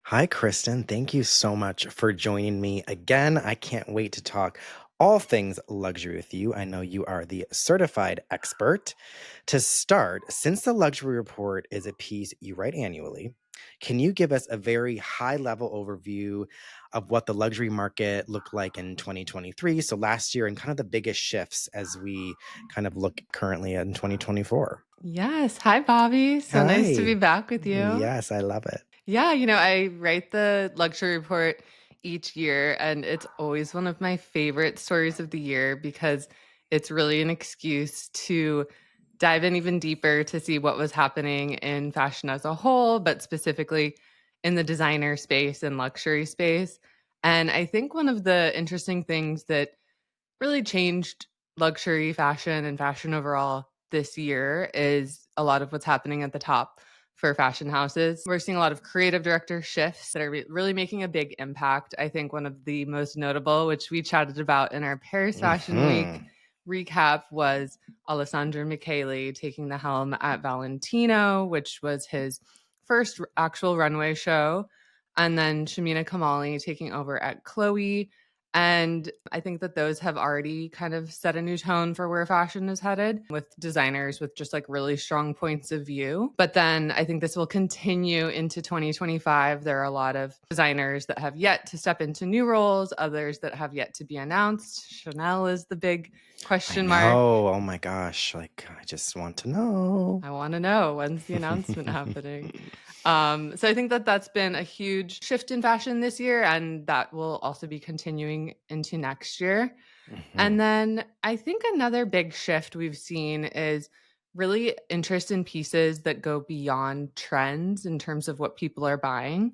Hi, Kristen. Thank you so much for joining me again. I can't wait to talk all things luxury with you. I know you are the certified expert. To start, since the luxury report is a piece you write annually, can you give us a very high level overview of what the luxury market looked like in 2023? So last year, and kind of the biggest shifts as we kind of look currently in 2024. Yes. Hi, Bobby. So nice to be Hi. back with you. Yes, I love it. Yeah, I write the luxury report each year, and it's always one of my favorite stories of the year because it's really an excuse to dive in even deeper to see what was happening in fashion as a whole, but specifically in the designer space and luxury space. And I think one of the interesting things that really changed luxury fashion and fashion overall this year is a lot of what's happening at the top for fashion houses. We're seeing a lot of creative director shifts that are really making a big impact. I think one of the most notable, which we chatted about in our Paris Fashion Week Hmm. recap, was Alessandro Michele taking the helm at Valentino, which was his first actual runway show, and then Shamina Kamali taking over at Chloe. And I think that those have already kind of set a new tone for where fashion is headed with designers with just like really strong points of view. But then I think this will continue into 2025. There are a lot of designers that have yet to step into new roles, others that have yet to be announced. Chanel is the big I question mark. know. Oh my gosh. Like, I just want to know. I want to know, when's the announcement happening? So I think that that's been a huge shift in fashion this year, and that will also be continuing into next year. Mhm. And then I think another big shift we've seen is really interest in pieces that go beyond trends in terms of what people are buying.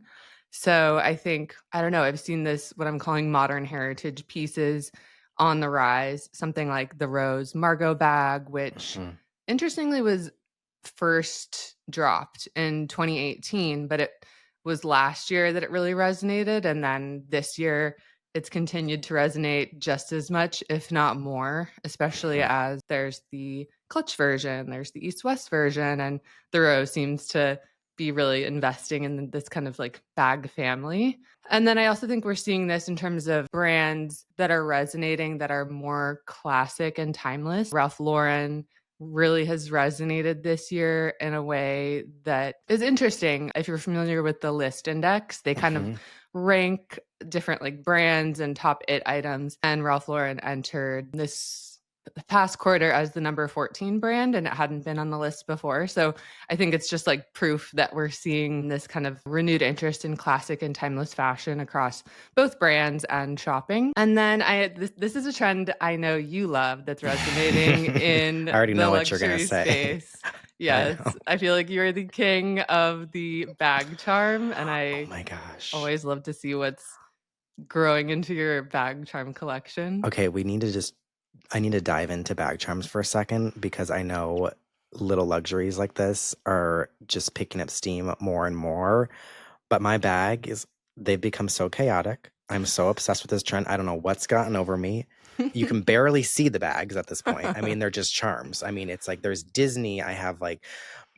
So I think, I don't know, I've seen this, what I'm calling modern heritage pieces on the rise, something like the Rose Margot bag, which Mhm. interestingly was first dropped in 2018, but it was last year that it really resonated. And then this year, it's continued to resonate just as much, if not more, especially Mhm. as there's the clutch version, there's the East West version, and the Rose seems to be really investing in this kind of like bag family. And then I also think we're seeing this in terms of brands that are resonating that are more classic and timeless. Ralph Lauren really has resonated this year in a way that is interesting. If you're familiar with the list index, they kind of Mhm. rank different like brands and top it items. And Ralph Lauren entered this past quarter as the number 14 brand, and it hadn't been on the list before. So I think it's just like proof that we're seeing this kind of renewed interest in classic and timeless fashion across both brands and shopping. And then this is a trend I know you love that's resonating I in already the know what you're gonna luxury say. space. I know. Yes, I feel like you're the king of the bag charm, and Oh I my gosh. always love to see what's growing into your bag charm collection. Okay, I need to dive into bag charms for a second because I know little luxuries like this are just picking up steam more and more. But my bag is, they've become so chaotic. I'm so obsessed with this trend. I don't know what's gotten over me. You can barely see the bags at this point. I mean, they're just charms. I mean, it's like there's Disney. I have like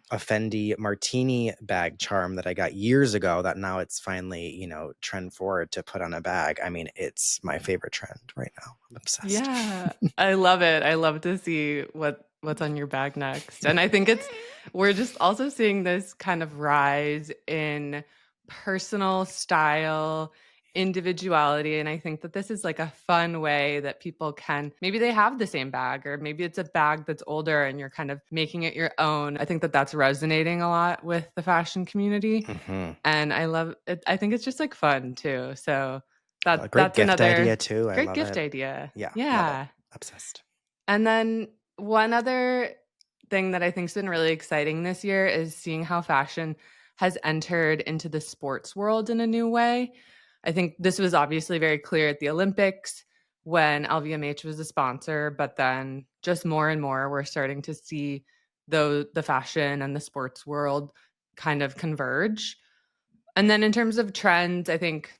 a Fendi Martini bag charm that I got years ago that now it's finally, trend forward to put on a bag. I mean, it's my favorite trend right now. I'm obsessed. Yeah, I love it. I love to see what's on your bag next. And I think it's we're just also seeing this kind of rise in personal style, individuality, and I think that this is like a fun way that people can maybe they have the same bag or maybe it's a bag that's older and you're kind of making it your own. I think that that's resonating a lot with the fashion community, Hmm. and I love it. I think it's just like fun too. So A great that's gift another idea too. I great love gift it. idea. Yeah, love it. Yeah. Obsessed. And then one other thing that I think's been really exciting this year is seeing how fashion has entered into the sports world in a new way. I think this was obviously very clear at the Olympics when LVMH was a sponsor, but then just more and more we're starting to see the fashion and the sports world kind of converge. And then in terms of trends, I think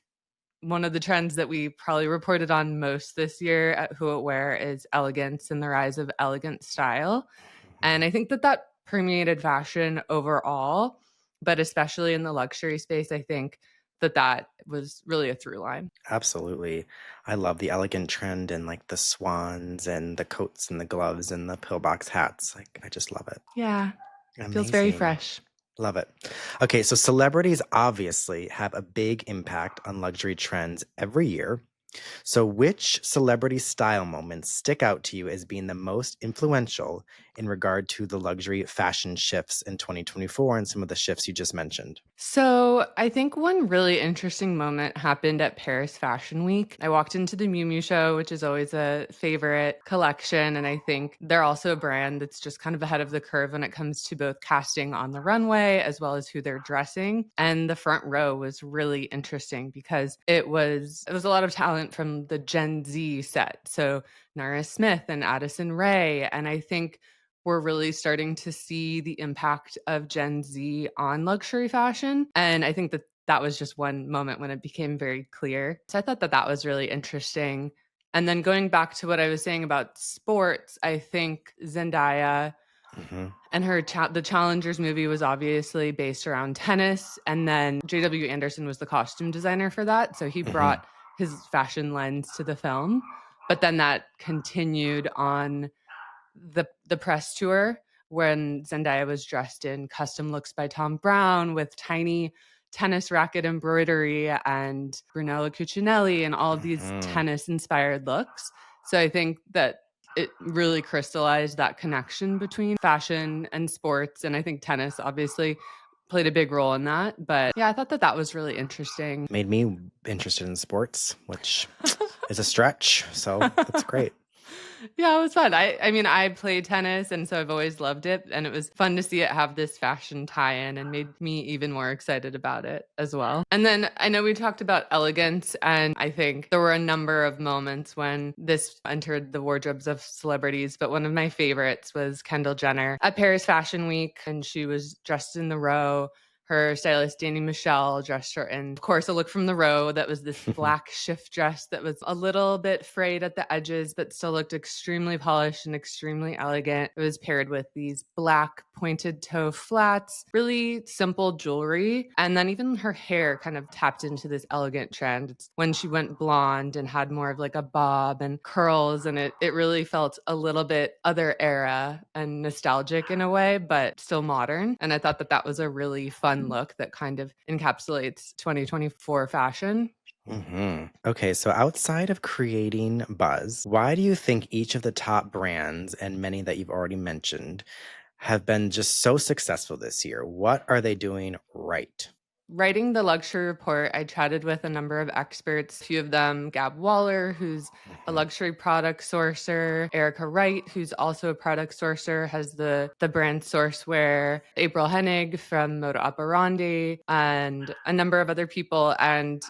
one of the trends that we probably reported on most this year at Who It Wear is elegance and the rise of elegant style. And I think that that permeated fashion overall, but especially in the luxury space, I think that that was really a through line. Absolutely. I love the elegant trend and like the swans and the coats and the gloves and the pillbox hats. Like, I just love it. Yeah, feels very Amazing. fresh. Love it. Okay, so celebrities obviously have a big impact on luxury trends every year. So, which celebrity style moments stick out to you as being the most influential in regard to the luxury fashion shifts in 2024 and some of the shifts you just mentioned? So, I think one really interesting moment happened at Paris Fashion Week. I walked into the Miu Miu show, which is always a favorite collection. And I think they're also a brand that's just kind of ahead of the curve when it comes to both casting on the runway as well as who they're dressing. And the front row was really interesting because it was a lot of talent from the Gen Z set. So, Nara Smith and Addison Rae. And I think we're really starting to see the impact of Gen Z on luxury fashion. And I think that that was just one moment when it became very clear. So I thought that that was really interesting. And then going back to what I was saying about sports, I think Zendaya Hmm. and the Challengers movie was obviously based around tennis. And then JW Anderson was the costume designer for that. So he Hmm. brought his fashion lens to the film. But then that continued on the press tour when Zendaya was dressed in custom looks by Tom Brown with tiny tennis racket embroidery and Brunello Cucinelli and all of these Hmm. tennis inspired looks. So I think that it really crystallized that connection between fashion and sports. And I think tennis obviously played a big role in that. But yeah, I thought that that was really interesting. Made me interested in sports, which is a stretch. So that's great. Yeah, it was fun. I mean, I play tennis, and so I've always loved it, and it was fun to see it have this fashion tie-in and made me even more excited about it as well. And then I know we talked about elegance, and I think there were a number of moments when this entered the wardrobes of celebrities, but one of my favorites was Kendall Jenner at Paris Fashion Week, and she was dressed in the row. Her stylist, Danny Michelle, dressed her in, of course, a look from the row that was this black shift dress that was a little bit frayed at the edges, but still looked extremely polished and extremely elegant. It was paired with these black pointed toe flats, really simple jewelry. And then even her hair kind of tapped into this elegant trend. It's when she went blonde and had more of like a bob and curls, and it really felt a little bit other era and nostalgic in a way, but still modern. And I thought that that was a really fun look that kind of encapsulates 2024 fashion. Okay, so outside of creating buzz, why do you think each of the top brands and many that you've already mentioned have been just so successful this year? What are they doing right? Writing the luxury report, I chatted with a number of experts, a few of them, Gab Waller, who's a Mhm. luxury product sourcer, Erica Wright, who's also a product sourcer, has the brand Sourceware, April Hennig from Moda Operandi, and a number of other people. And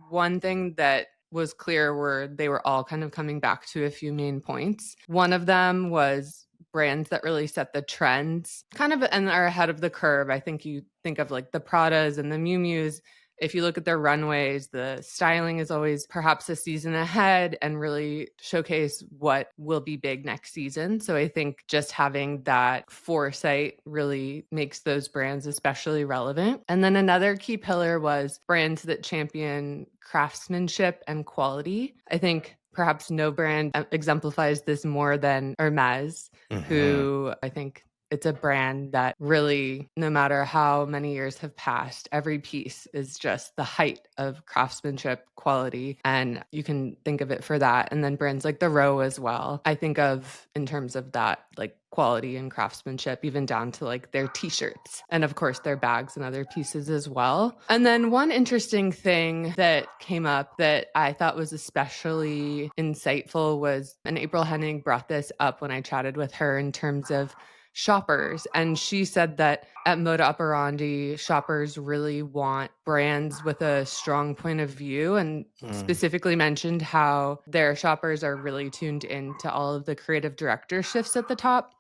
one thing that was clear were they were all kind of coming back to a few main points. One of them was brands that really set the trends kind of and are ahead of the curve. I think you think of like the Pradas and the Miu Mius. If you look at their runways, the styling is always perhaps a season ahead and really showcase what will be big next season. So I think just having that foresight really makes those brands especially relevant. And then another key pillar was brands that champion craftsmanship and quality. I think perhaps no brand exemplifies this more than Hermes, Mhm. who I think it's a brand that really, no matter how many years have passed, every piece is just the height of craftsmanship quality. And you can think of it for that. And then brands like the Row as well. I think of in terms of that, like quality and craftsmanship, even down to like their t shirts and, of course, their bags and other pieces as well. And then one interesting thing that came up that I thought was especially insightful was, and April Henning brought this up when I chatted with her in terms of shoppers. And she said that at Moda Operandi, shoppers really want brands with a strong point of view and Mm. specifically mentioned how their shoppers are really tuned into all of the creative director shifts at the top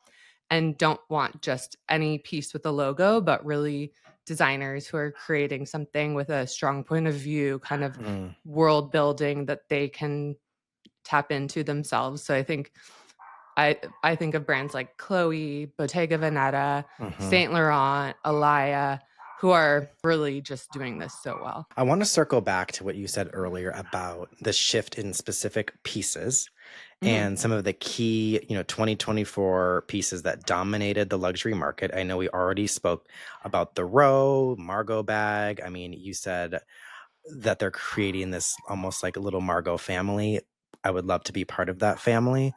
and don't want just any piece with a logo, but really designers who are creating something with a strong point of view, kind of Mm. world building that they can tap into themselves. So I think I think of brands like Chloe, Bottega Veneta, Mhm. Saint Laurent, Alaya. who are really just doing this so well. I want to circle back to what you said earlier about the shift in specific pieces Mhm. and some of the key, 2024 pieces that dominated the luxury market. I know we already spoke about the Row, Margot bag. I mean, you said that they're creating this almost like a little Margot family. I would love to be part of that family.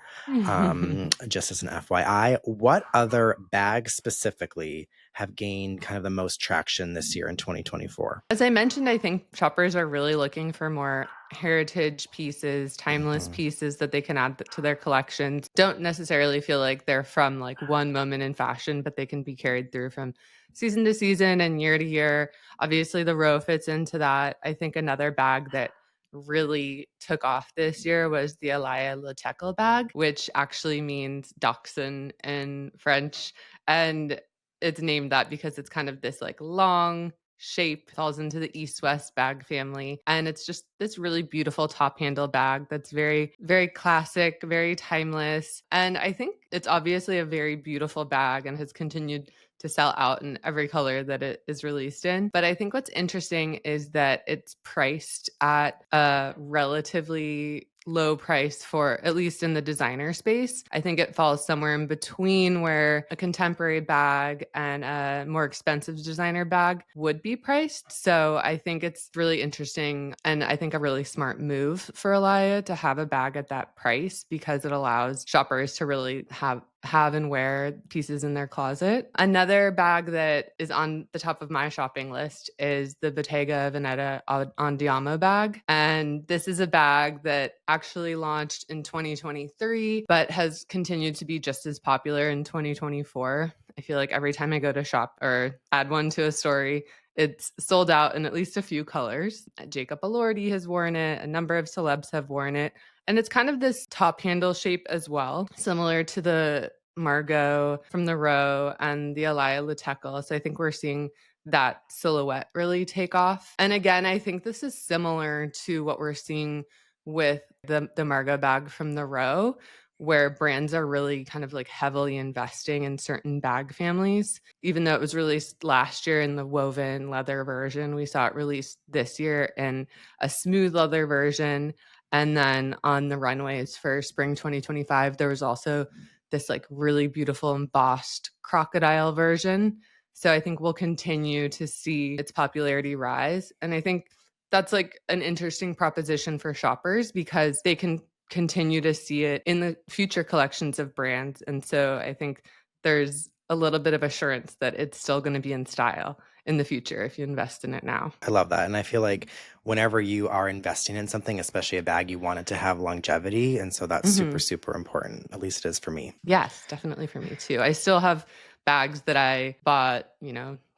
Just as an FYI, what other bags specifically have gained kind of the most traction this year in 2024? As I mentioned, I think shoppers are really looking for more heritage pieces, timeless Mhm. pieces that they can add to their collections. Don't necessarily feel like they're from like one moment in fashion, but they can be carried through from season to season and year to year. Obviously, the Row fits into that. I think another bag that really took off this year was the Elia Le Tekel bag, which actually means dachshund in French. And it's named that because it's kind of this like long shape, falls into the east west bag family, and it's just this really beautiful top handle bag that's very very classic, very timeless, and I think it's obviously a very beautiful bag and has continued to sell out in every color that it is released in. But I think what's interesting is that it's priced at a relatively low price for at least in the designer space. I think it falls somewhere in between where a contemporary bag and a more expensive designer bag would be priced. So I think it's really interesting and I think a really smart move for Elia to have a bag at that price because it allows shoppers to really have and wear pieces in their closet. Another bag that is on the top of my shopping list is the Bottega Veneta Andiamo bag. And this is a bag that actually launched in 2023, but has continued to be just as popular in 2024. I feel like every time I go to shop or add one to a story, it's sold out in at least a few colors. Jacob Elordi has worn it, a number of celebs have worn it. And it's kind of this top handle shape as well, similar to the Margot from the Row and the Elia Le Tekel. So I think we're seeing that silhouette really take off. And again, I think this is similar to what we're seeing with the Margot bag from the Row, where brands are really kind of like heavily investing in certain bag families. Even though it was released last year in the woven leather version, we saw it released this year in a smooth leather version. And then on the runways for spring 2025, there was also this like really beautiful embossed crocodile version. So I think we'll continue to see its popularity rise. And I think that's like an interesting proposition for shoppers because they can continue to see it in the future collections of brands. And so I think there's a little bit of assurance that it's still going to be in style in the future if you invest in it now. I love that. And I feel like whenever you are investing in something, especially a bag, you want it to have longevity. And so that's super, Mhm. super important. At least it is for me. Yes, definitely for me too. I still have bags that I bought,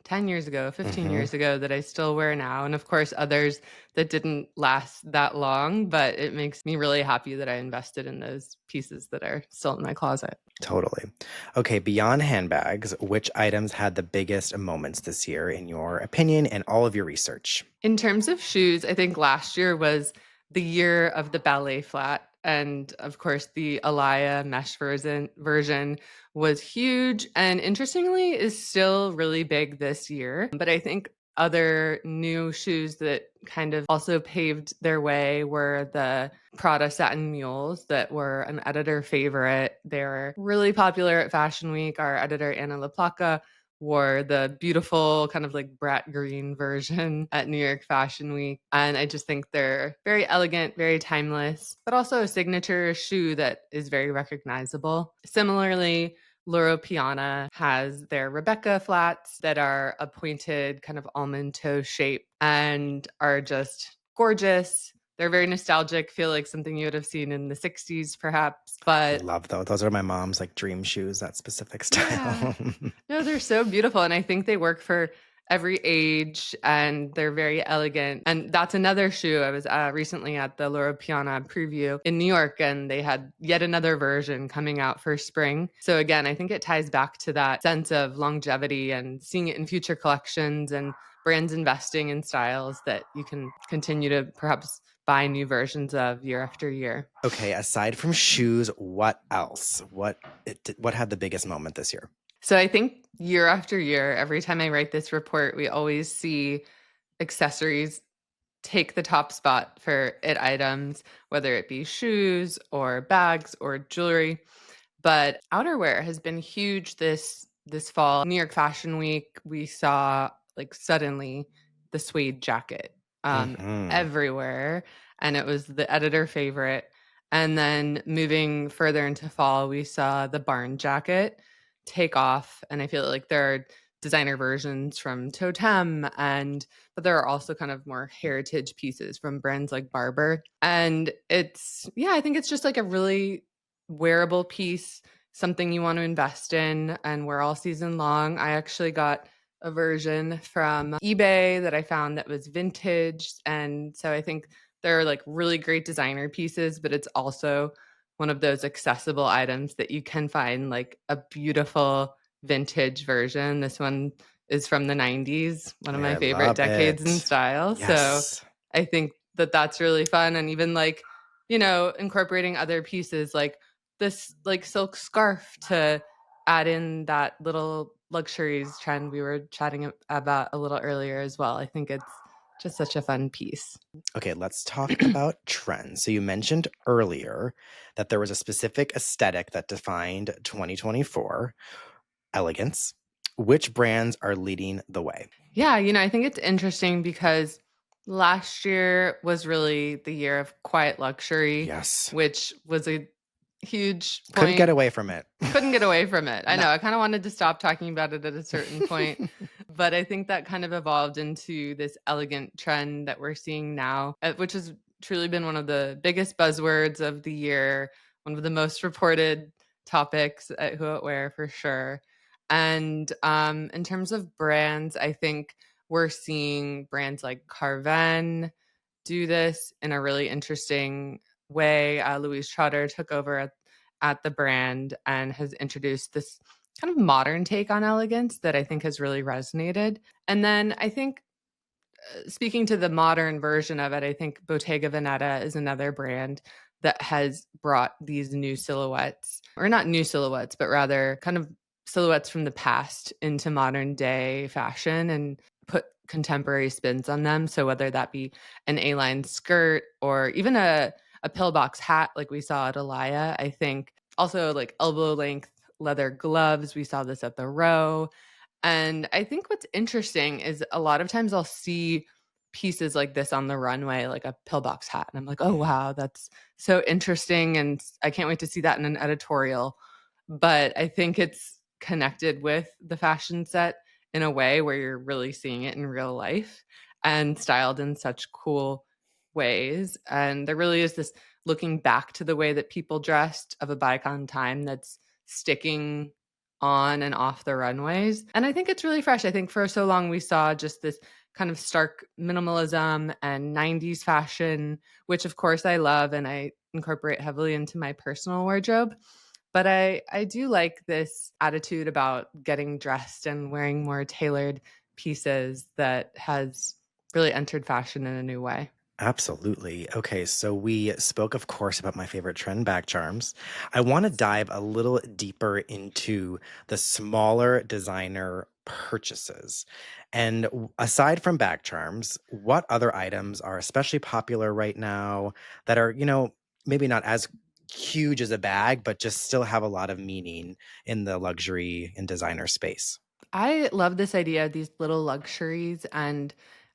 10 years ago, 15 Hmm. years ago that I still wear now. And of course, others that didn't last that long, but it makes me really happy that I invested in those pieces that are still in my closet. Totally. Okay, beyond handbags, which items had the biggest moments this year, in your opinion and all of your research? In terms of shoes, I think last year was the year of the ballet flat. And of course, the Alaya mesh version was huge and interestingly is still really big this year. But I think other new shoes that kind of also paved their way were the Prada satin mules that were an editor favorite. They were really popular at Fashion Week. Our editor, Anna LaPlaca, wore the beautiful kind of like brat green version at New York Fashion Week. And I just think they're very elegant, very timeless, but also a signature shoe that is very recognizable. Similarly, Loro Piana has their Rebecca flats that are a pointed kind of almond toe shape and are just gorgeous. They're very nostalgic, feel like something you would have seen in the 60s perhaps, I but love those. Those are my mom's like dream shoes, that specific yeah. style. No, they're so beautiful, and I think they work for every age, and they're very elegant, and that's another shoe. I was, recently at the Loro Piana preview in New York, and they had yet another version coming out for spring. So again, I think it ties back to that sense of longevity and seeing it in future collections and brands investing in styles that you can continue to perhaps buy new versions of year after year. Okay, aside from shoes, what else? What had the biggest moment this year? So I think year after year, every time I write this report, we always see accessories take the top spot for it items, whether it be shoes or bags or jewelry. But outerwear has been huge this fall. New York Fashion Week, we saw like suddenly the suede jacket Mhm. everywhere, and it was the editor favorite. And then moving further into fall, we saw the barn jacket take off, and I feel like there are designer versions from Totem and but there are also kind of more heritage pieces from brands like Barber. And it's yeah, I think it's just like a really wearable piece, something you want to invest in and wear all season long. I actually got a version from eBay that I found that was vintage. And so I think they're like really great designer pieces, but it's also one of those accessible items that you can find like a beautiful vintage version. This one is from the 90s, one of my I favorite love decades in it. style. So Yes. I think that that's really fun. And even like, incorporating other pieces like this like silk scarf to add in that little luxuries trend we were chatting about a little earlier as well. I think it's just such a fun piece. Okay, let's talk about trends. So you mentioned earlier that there was a specific aesthetic that defined 2024, elegance. Which brands are leading the way? Yeah, I think it's interesting because last year was really the year of quiet luxury, Yes. which was a huge Couldn't get point. away from it. Couldn't get away from it. I No. know, I kinda wanted to stop talking about it at a certain point, but I think that kind of evolved into this elegant trend that we're seeing now, which has truly been one of the biggest buzzwords of the year, one of the most reported topics at Who What Wear for sure. And, in terms of brands, I think we're seeing brands like Carven do this in a really interesting way. Louise Trotter took over at the brand and has introduced this kind of modern take on elegance that I think has really resonated. And then I think speaking to the modern version of it, I think Bottega Veneta is another brand that has brought these new silhouettes, or not new silhouettes, but rather kind of silhouettes from the past into modern day fashion and put contemporary spins on them. So whether that be an A-line skirt or even a pillbox hat like we saw at Alaya, I think also like elbow length leather gloves. We saw this at the Row and I think what's interesting is a lot of times I'll see pieces like this on the runway, like a pillbox hat, and I'm like, "Oh, Mhm. wow, that's so interesting, and I can't wait to see that in an editorial." But I think it's connected with the fashion set in a way where you're really seeing it in real life and styled in such cool ways. And there really is this looking back to the way that people dressed of a bygone time that's sticking on and off the runways. And I think it's really fresh. I think for so long we saw just this kind of stark minimalism and 90s fashion, which of course I love and I incorporate heavily into my personal wardrobe. But I do like this attitude about getting dressed and wearing more tailored pieces that has really entered fashion in a new way. Absolutely. Okay, so we spoke, of course, about my favorite trend bag charms. I want to dive a little deeper into the smaller designer purchases. And aside from bag charms, what other items are especially popular right now that are, maybe not as huge as a bag, but just still have a lot of meaning in the luxury and designer space? I love this idea of these little luxuries, and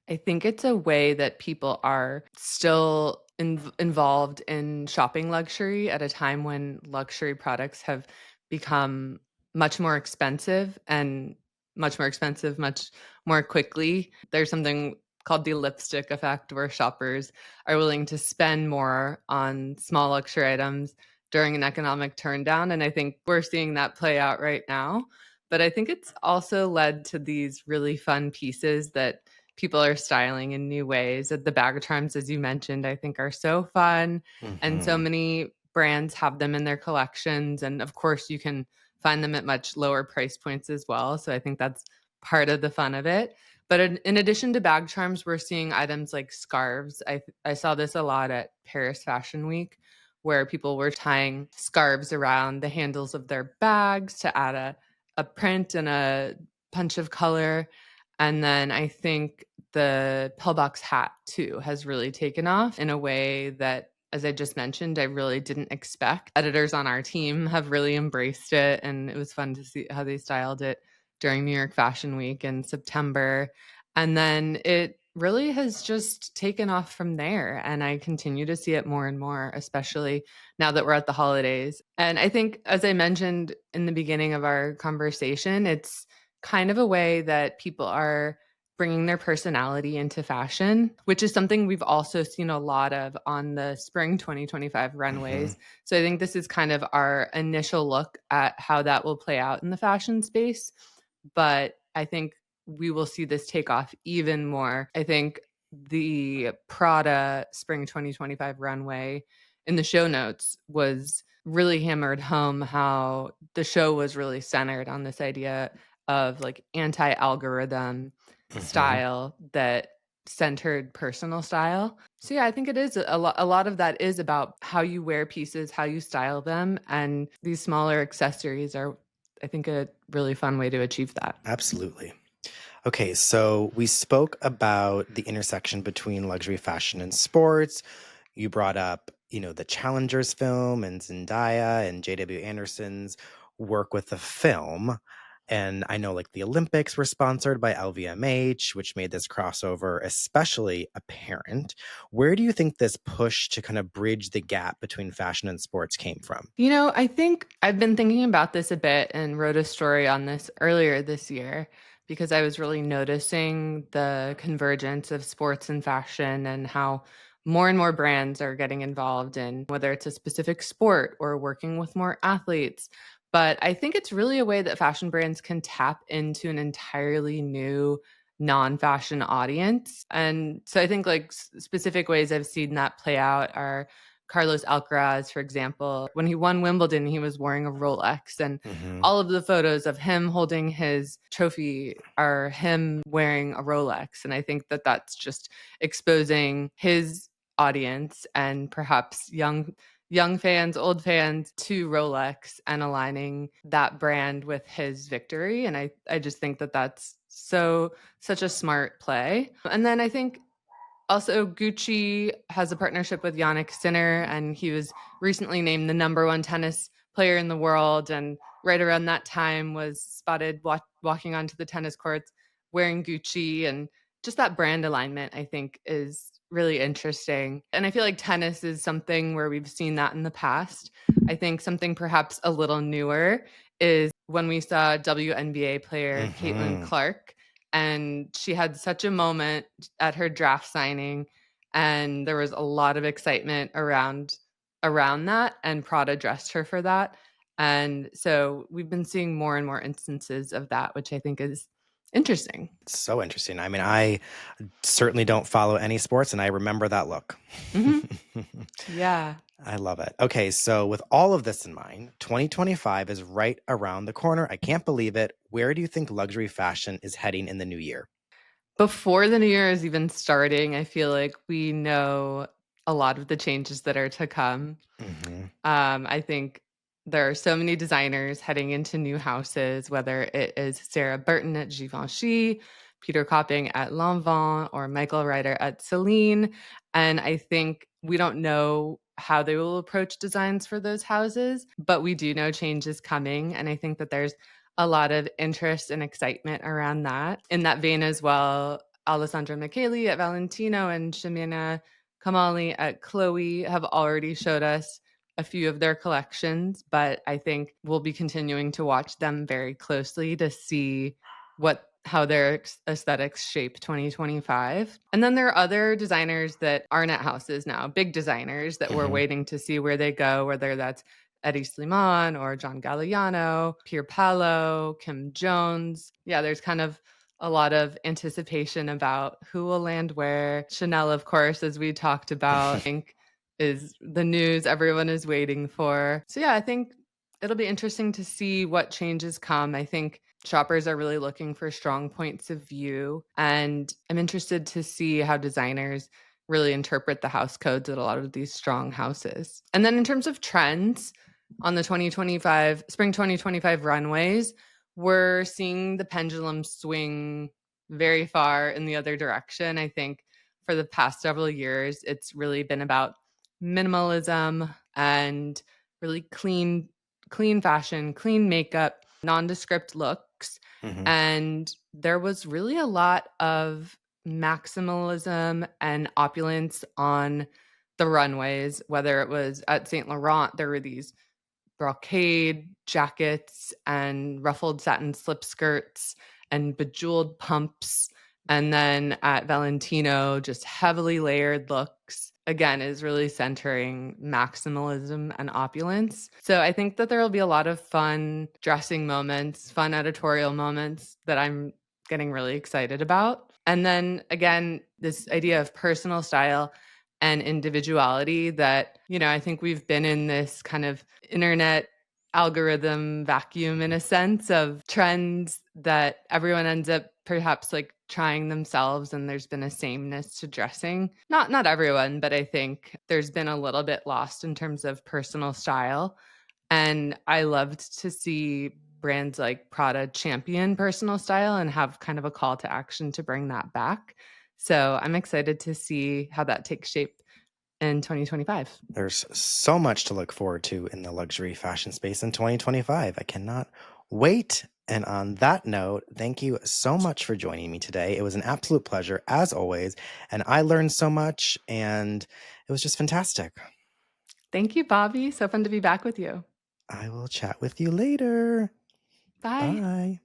I think it's a way that people are still involved in shopping luxury at a time when luxury products have become much more expensive and much more expensive much more quickly. There's something called the lipstick effect where shoppers are willing to spend more on small luxury items during an economic turndown, and I think we're seeing that play out right now. But I think it's also led to these really fun pieces that people are styling in new ways. The bag charms, as you mentioned, I think are so fun. And so Hmm. many brands have them in their collections. And of course, you can find them at much lower price points as well. So I think that's part of the fun of it. But in addition to bag charms, we're seeing items like scarves. I saw this a lot at Paris Fashion Week, where people were tying scarves around the handles of their bags to add a print and a punch of color. And then I think the pillbox hat too has really taken off in a way that, as I just mentioned, I really didn't expect. Editors on our team have really embraced it, and it was fun to see how they styled it during New York Fashion Week in September. And then it really has just taken off from there. And I continue to see it more and more, especially now that we're at the holidays. And I think, as I mentioned in the beginning of our conversation, it's kind of a way that people are bringing their personality into fashion, which is something we've also seen a lot of on the spring 2025 Mhm. runways. So I think this is kind of our initial look at how that will play out in the fashion space. But I think we will see this take off even more. I think the Prada spring 2025 runway in the show notes was really hammered home how the show was really centered on this idea of like anti-algorithm Mhm. style that centered personal style. So yeah, I think it is a lot of that is about how you wear pieces, how you style them, and these smaller accessories are, I think, a really fun way to achieve that. Absolutely. Okay, so we spoke about the intersection between luxury fashion and sports. You brought up, the Challengers film and Zendaya and J.W. Anderson's work with the film. And I know like the Olympics were sponsored by LVMH, which made this crossover especially apparent. Where do you think this push to kind of bridge the gap between fashion and sports came from? I think I've been thinking about this a bit and wrote a story on this earlier this year because I was really noticing the convergence of sports and fashion and how more and more brands are getting involved in whether it's a specific sport or working with more athletes. But I think it's really a way that fashion brands can tap into an entirely new non-fashion audience. And so I think like specific ways I've seen that play out are Carlos Alcaraz, for example, when he won Wimbledon, he was wearing a Rolex, and Hmm. all of the photos of him holding his trophy are him wearing a Rolex. And I think that that's just exposing his audience and perhaps young fans, old fans to Rolex and aligning that brand with his victory. And I just think that that's such a smart play. And then I think also, Gucci has a partnership with Yannick Sinner, and he was recently named the number one tennis player in the world. And right around that time, was spotted walking onto the tennis courts wearing Gucci, and just that brand alignment, I think, is really interesting. And I feel like tennis is something where we've seen that in the past. I think something perhaps a little newer is when we saw WNBA player Caitlin Hmm. Clark, and she had such a moment at her draft signing, and there was a lot of excitement around that, and Prada dressed her for that. And so we've been seeing more and more instances of that, which I think is interesting. So interesting. I mean, I certainly don't follow any sports, and I remember that look. Mhm. Yeah. I love it. Okay, so with all of this in mind, 2025 is right around the corner. I can't believe it. Where do you think luxury fashion is heading in the new year? Before the new year is even starting, I feel like we know a lot of the changes that are to come. Hmm. I think there are so many designers heading into new houses, whether it is Sarah Burton at Givenchy, Peter Copping at Lanvin, or Michael Ryder at Celine. And I think we don't know how they will approach designs for those houses, but we do know change is coming. And I think that there's a lot of interest and excitement around that. In that vein as well, Alessandra Michele at Valentino and Shimena Kamali at Chloe have already showed us a few of their collections, but I think we'll be continuing to watch them very closely to see how their aesthetics shape 2025. And then there are other designers that aren't at houses now, big designers that we're Hmm. waiting to see where they go, whether that's Eddie Sliman or John Galliano, Pier Paolo, Kim Jones. Yeah, there's kind of a lot of anticipation about who will land where. Chanel, of course, as we talked about, I think is the news everyone is waiting for. So yeah, I think it'll be interesting to see what changes come. I think shoppers are really looking for strong points of view, and I'm interested to see how designers really interpret the house codes at a lot of these strong houses. And then in terms of trends on the 2025 spring 2025 runways, we're seeing the pendulum swing very far in the other direction. I think for the past several years, it's really been about minimalism and really clean fashion, clean makeup, nondescript looks. Mhm. And there was really a lot of maximalism and opulence on the runways, whether it was at Saint Laurent, there were these brocade jackets and ruffled satin slip skirts and bejeweled pumps. And then at Valentino, just heavily layered looks. Again, is really centering maximalism and opulence. So I think that there will be a lot of fun dressing moments, fun editorial moments that I'm getting really excited about. And then again, this idea of personal style and individuality that, I think we've been in this kind of internet algorithm vacuum in a sense of trends that everyone ends up perhaps like trying themselves, and there's been a sameness to dressing. Not everyone, but I think there's been a little bit lost in terms of personal style. And I loved to see brands like Prada champion personal style and have kind of a call to action to bring that back. So I'm excited to see how that takes shape in 2025. There's so much to look forward to in the luxury fashion space in 2025. I cannot wait. And on that note, thank you so much for joining me today. It was an absolute pleasure, as always. And I learned so much, and it was just fantastic. Thank you, Bobby. So fun to be back with you. I will chat with you later. Bye. Bye.